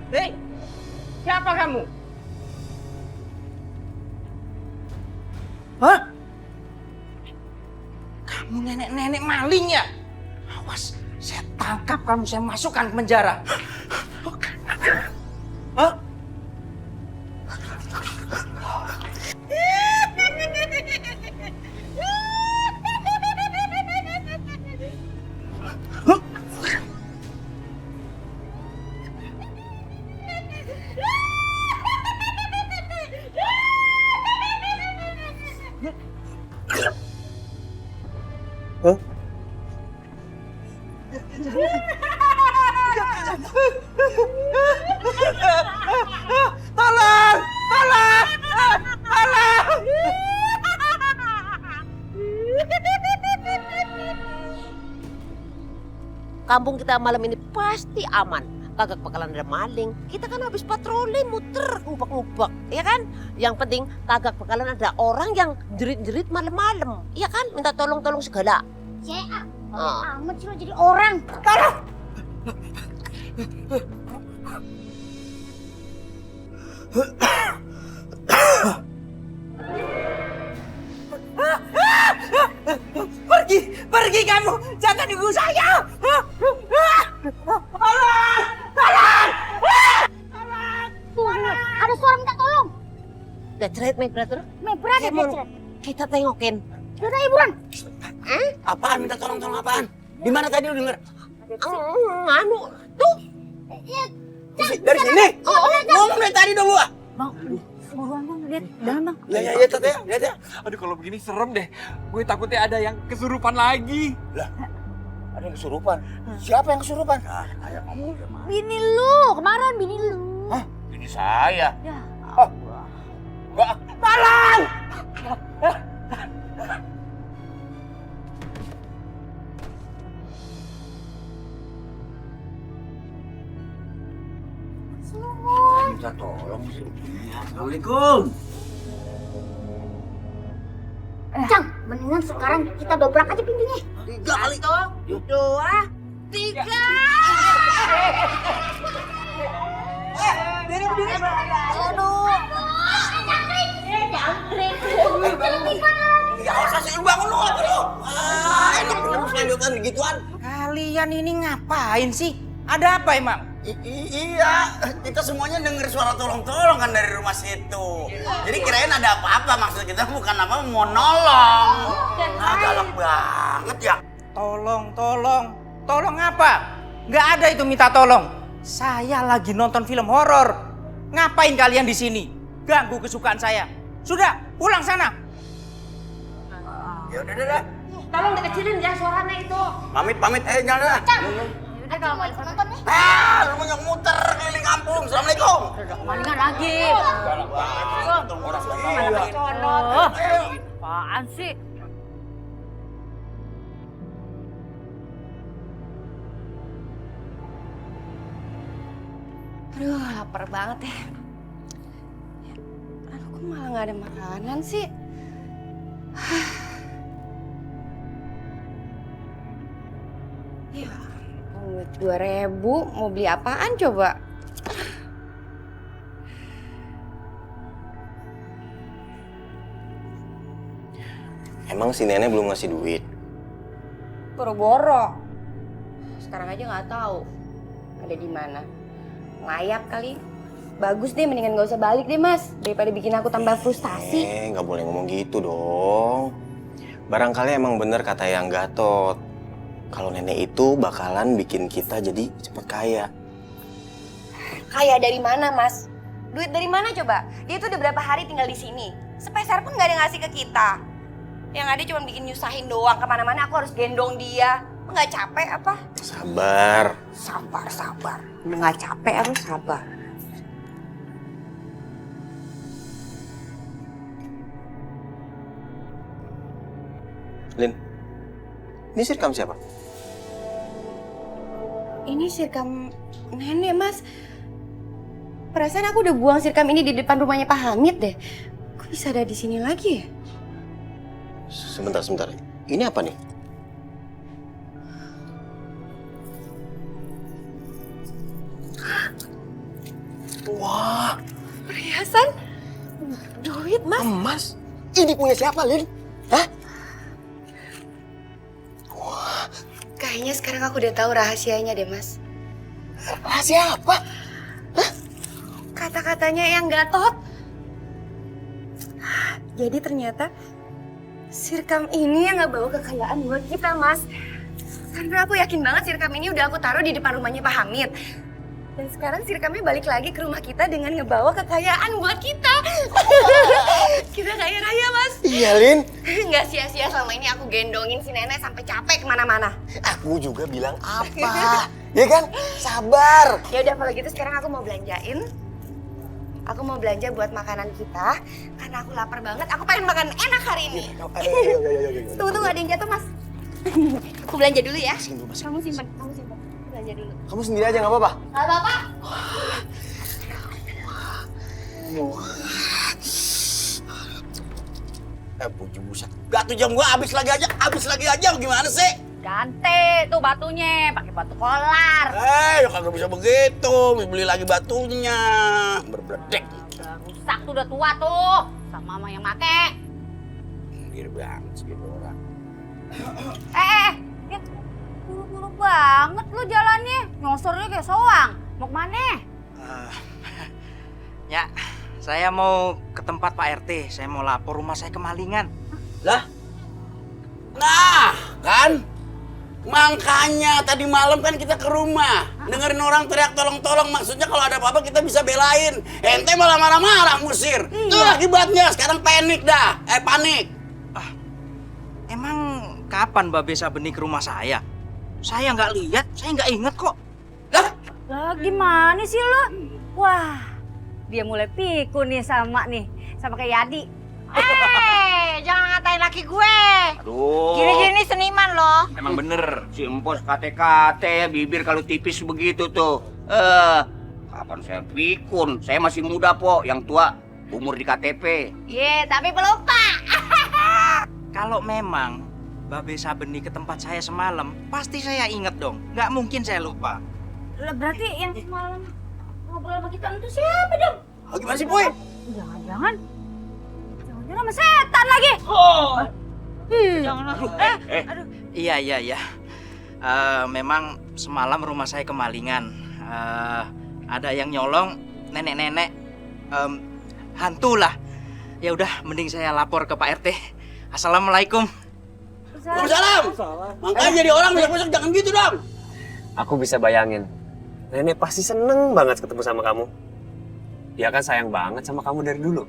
Hei, siapa kamu? Hah? Kamu nenek-nenek maling ya? Awas, saya tangkap kamu, saya masukkan ke penjara. Hah? Hah? Tolong! Tolong! Tolong! Kampung kita malam ini pasti aman. Kagak bakalan ada maling. Kita kan habis patroli muter ngubak-ngubak, ya kan? Yang penting kagak bakalan ada orang yang jerit-jerit malam-malam, ya kan? Minta tolong-tolong segala. Ya, amat sih lo jadi orang. Tolong! Pergi! Pergi kamu! Jangan ganggu saya! Tolong! Tolong! Tunggu, ada suara minta tolong. Udah cerit, my brother. Mebrat ya, Kemon, Becret. kita tengokin. Udah, hiburan. Apaan minta tolong apaan? Di mana tadi lu denger? Anu, tuh. Ya, Dari sini? Ngomong dari tadi dong gua. Bang, buruan bang, lihat dalam bang. Ya, Tete ya, lihat ya. Aduh kalau begini serem deh. Gue takutnya ada yang kesurupan lagi. Ada yang kesurupan. Siapa yang kesurupan? Kayak kamu. Bini lu, kemarin bini lu. Hah? Ini saya. Ya. Enggak. Tolong! Minta tolong sih. Assalamualaikum. Cang, mendingan sekarang kita dobrak aja pintunya. 3 kali. 1, 2, 3. Diri. Aduh. Ya usah sih bangun lu apa lu? Enak bener selanjutan begituan. Kalian ini ngapain sih? Ada apa emang? Iya, kita semuanya denger suara tolong-tolong kan dari rumah situ. Jadi kirain ada apa-apa, maksud kita bukan apa mau nolong. Galak banget ya. Tolong apa? Nggak ada itu minta tolong. Saya lagi nonton film horor. Ngapain kalian di sini? Ganggu kesukaan saya. Sudah, pulang sana. Ya udah. Tolong dikecilin ya suaranya itu. Pamit, jalan dah. Udah kalau mau ikut nonton nih. Lu mau muter keliling kampung. Assalamualaikum. Malingan lagi. Apaan sih? Aduh, lapar banget ya. Aduh, kok malah nggak ada makanan sih? Ya, duit 2.000, mau beli apaan coba? Emang si nenek belum ngasih duit? Boro-boro. Sekarang aja nggak tahu ada di mana. Ngelayap kali. Bagus deh, mendingan gak usah balik deh mas. Daripada bikin aku tambah frustasi. Nggak boleh ngomong gitu dong. Barangkali emang bener kata yang Gatot. Kalau nenek itu bakalan bikin kita jadi cepet kaya. Kaya dari mana mas? Duit dari mana coba? Dia tuh udah berapa hari tinggal di sini. Sepeser pun gak ada ngasih ke kita. Yang ada cuma bikin nyusahin doang. Kemana-mana aku harus gendong dia. Nggak capek apa? Sabar. Sabar. Nggak capek harus sabar. Lin, ini sirkam siapa? Ini sirkam nenek mas. Perasaan aku udah buang sirkam ini di depan rumahnya Pak Hamid deh. Kok bisa ada di sini lagi ya? Sebentar. Ini apa nih? Wah, Perhiasan? Duit, Mas? emas? Ini punya siapa, Lin? Hah? Kayaknya sekarang aku udah tahu rahasianya deh, Mas. Rahasia apa? Kata-katanya yang Gatot. Jadi ternyata sirkam ini yang nggak bawa kekayaan buat kita, Mas. Karena aku yakin banget sirkam ini udah aku taruh di depan rumahnya Pak Hamid. Dan sekarang sirkamnya balik lagi ke rumah kita dengan ngebawa kekayaan buat kita. Kita kaya raya, Mas. Iya, Lin. Nggak sia-sia selama ini aku gendongin si nenek sampai capek kemana-mana. Aku juga bilang apa? Ya kan? Sabar. Ya udah kalau gitu sekarang aku mau belanjain. Aku mau belanja buat makanan kita karena aku lapar banget. Aku pengen makan enak hari ini. Tunggu ada yang jatuh, Mas. Aku belanja dulu ya. Kamu simpan. Belanja dulu. Kamu sendiri aja nggak apa-apa? Nggak apa-apa. Buset. Batu jam gua habis lagi aja gimana sih? Ganti tuh batunya, pakai batu kolar. Ya kagak bisa begitu. Beli lagi batunya. Berbledek. Udah rusak tuh, udah tua tuh. Sama mama yang make. Ngiri banget segitu orang. Git, buru-buru banget lu jalannya. Nyosornya kayak soang. Mau kemana? Ya, saya mau ke tempat Pak RT. Saya mau lapor rumah saya kemalingan. Lah? Nah, kan? Makanya tadi malam kan kita ke rumah. Dengerin orang teriak tolong-tolong. Maksudnya kalau ada apa-apa kita bisa belain. Ente malah marah-marah musir. Itu akibatnya. Sekarang panik dah. Panik. Emang kapan Babe Sabeni ke rumah saya? Saya nggak lihat, saya nggak inget kok. Lah gimana sih lu? Wah, dia mulai pikun nih sama kayak Yadi. Jangan ngatain laki gue. Aduh. Gini-gini seniman loh. Emang bener, si Empos kate-kate, bibir kalau tipis begitu tuh. Kapan saya pikun? Saya masih muda, Po. Yang tua, umur di KTP. Tapi pelupa. Kalau memang Babe Sabeni ke tempat saya semalam, pasti saya inget dong. Nggak mungkin saya lupa. Lah berarti yang semalam ngobrol sama kita itu siapa dong? Gimana sih, Boy? Jangan sama setan lagi. Jangan. Iya. Memang semalam rumah saya kemalingan. Ada yang nyolong nenek-nenek, hantu lah. Ya udah, mending saya lapor ke Pak RT. Assalamualaikum. Waalaikumsalam. Makanya jadi orang besok-besok jangan gitu dong. Aku bisa bayangin, nenek pasti seneng banget ketemu sama kamu. Dia kan sayang banget sama kamu dari dulu.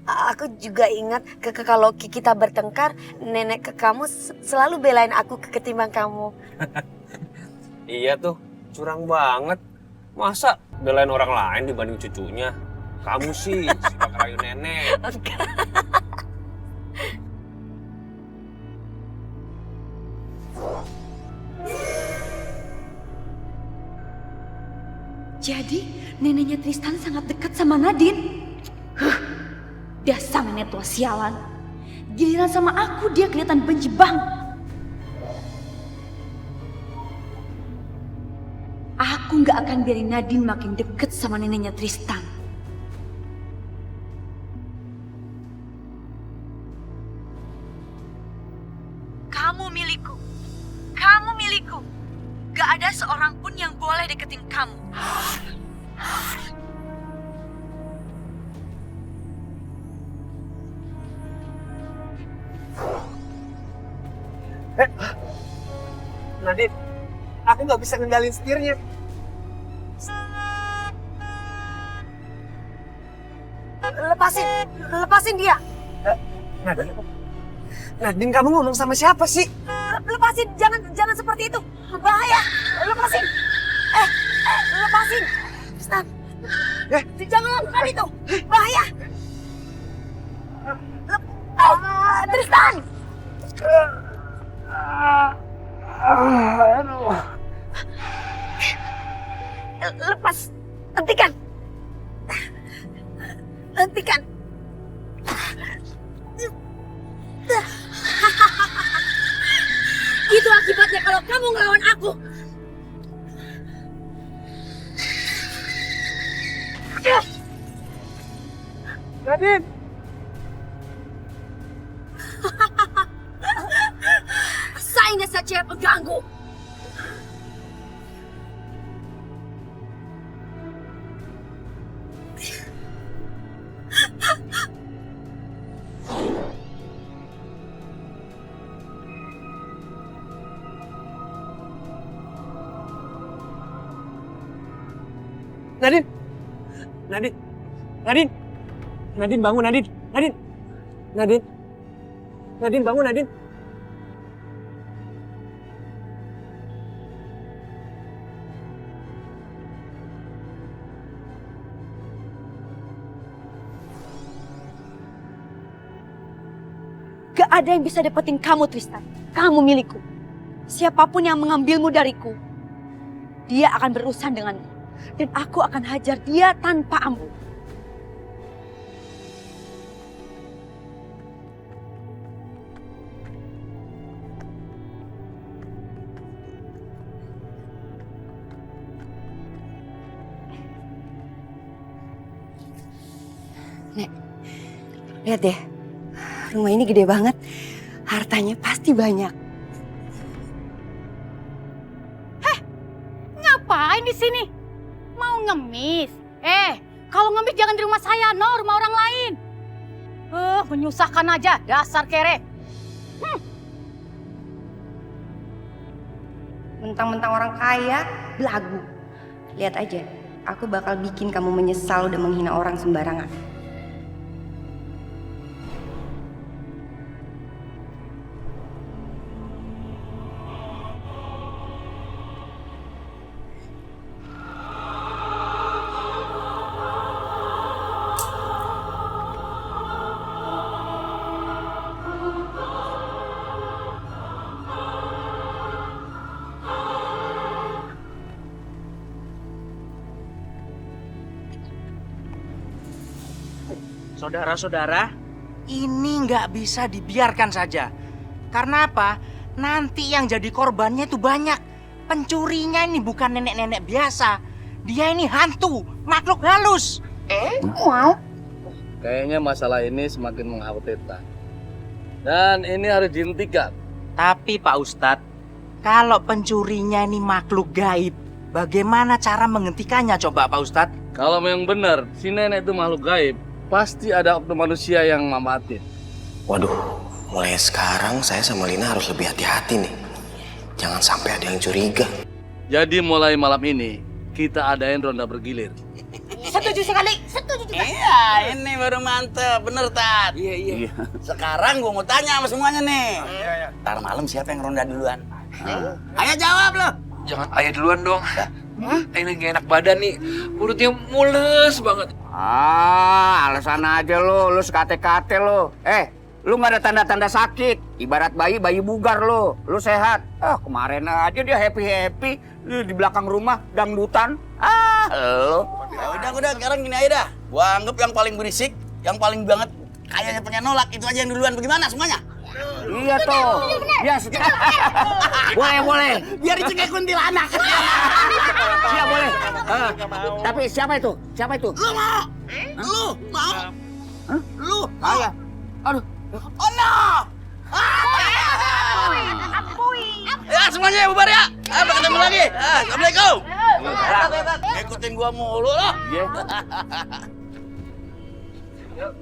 Aku juga ingat kalau kita bertengkar, nenek ke kamu selalu belain aku ketimbang kamu. Iya tuh, curang banget. Masa belain orang lain dibanding cucunya? Kamu sih suka ngerayu nenek. Jadi neneknya Tristan sangat dekat sama Nadine. Dasar nenek tua sialan. Giliran sama aku dia kelihatan benci banget. Aku gak akan biarin Nadine makin deket sama neneknya Tristan. Kamu milikku. Kamu milikku. Gak ada seorang pun yang boleh deketin kamu. Nadine, aku nggak bisa ngendalin setirnya. Lepasin dia. Nadine, kamu ngomong sama siapa sih? Lepasin, jangan seperti itu. Bahaya. Lepasin. Lepasin. Tristan. Jangan lakukan itu. Bahaya. Tristan. Lepas. Hentikan. Itu akibatnya kalau kamu ngelawan aku. Nadine. Sayangnya saja pengganggu. Nadine. Nadine. Nadine. Nadine bangun, Nadine. Nadine. Nadine. Nadine bangun, Nadine. Gak ada yang bisa dapetin kamu, Tristan. Kamu milikku. Siapapun yang mengambilmu dariku, dia akan berurusan denganmu. Dan aku akan hajar dia tanpa ampun. Nek, lihat deh. Rumah ini gede banget. Hartanya pasti banyak. Ngapain di sini? Mau ngemis? Kalau ngemis jangan di rumah saya, no, rumah orang lain. Menyusahkan aja, dasar kere. Mentang-mentang orang kaya, belagu. Lihat aja, aku bakal bikin kamu menyesal udah menghina orang sembarangan. Saudara-saudara, ini nggak bisa dibiarkan saja. Karena apa? Nanti yang jadi korbannya itu banyak. Pencurinya ini bukan nenek-nenek biasa. Dia ini hantu, makhluk halus. Kayaknya masalah ini semakin mengkhawatirkan. Dan ini harus dihentikan. Tapi Pak Ustadz, kalau pencurinya ini makhluk gaib, bagaimana cara menghentikannya coba Pak Ustadz? Kalau memang benar si nenek itu makhluk gaib, pasti ada oknum manusia yang mamatin. Waduh, mulai sekarang saya sama Lina harus lebih hati-hati nih. Jangan sampai ada yang curiga. Jadi mulai malam ini, kita adain ronda bergilir. Setuju sekali, setuju juga. Iya, ini baru mantep, bener Tat. Iya. Sekarang gua mau tanya sama semuanya nih. Iya. Ntar malam siapa yang ronda duluan? Ayo jawab lo. Jangan ayah duluan dong. Ayah lagi gak enak badan nih. Perutnya mules banget. Alasan aja lu sekate-kate lu. Lu nggak ada tanda-tanda sakit. Ibarat bayi bugar lu. Lu sehat. Kemarin aja dia happy di belakang rumah dangdutan. Lu. Ya udah sekarang gini aja dah. Gua anggap yang paling berisik, yang paling banget kayaknya pengen nolak itu aja yang duluan. Bagaimana semuanya? Iya tuh. Ya, boleh. Biar dicegah kuntilanak. Iya boleh. Tapi siapa itu? Lu mau? Lu mau? Lu mau? Saya. Aduh. Oh no! Ya semuanya bubar ya. Sampai ketemu lagi. Assalamualaikum. Ikutin gua mulu loh. Yuk,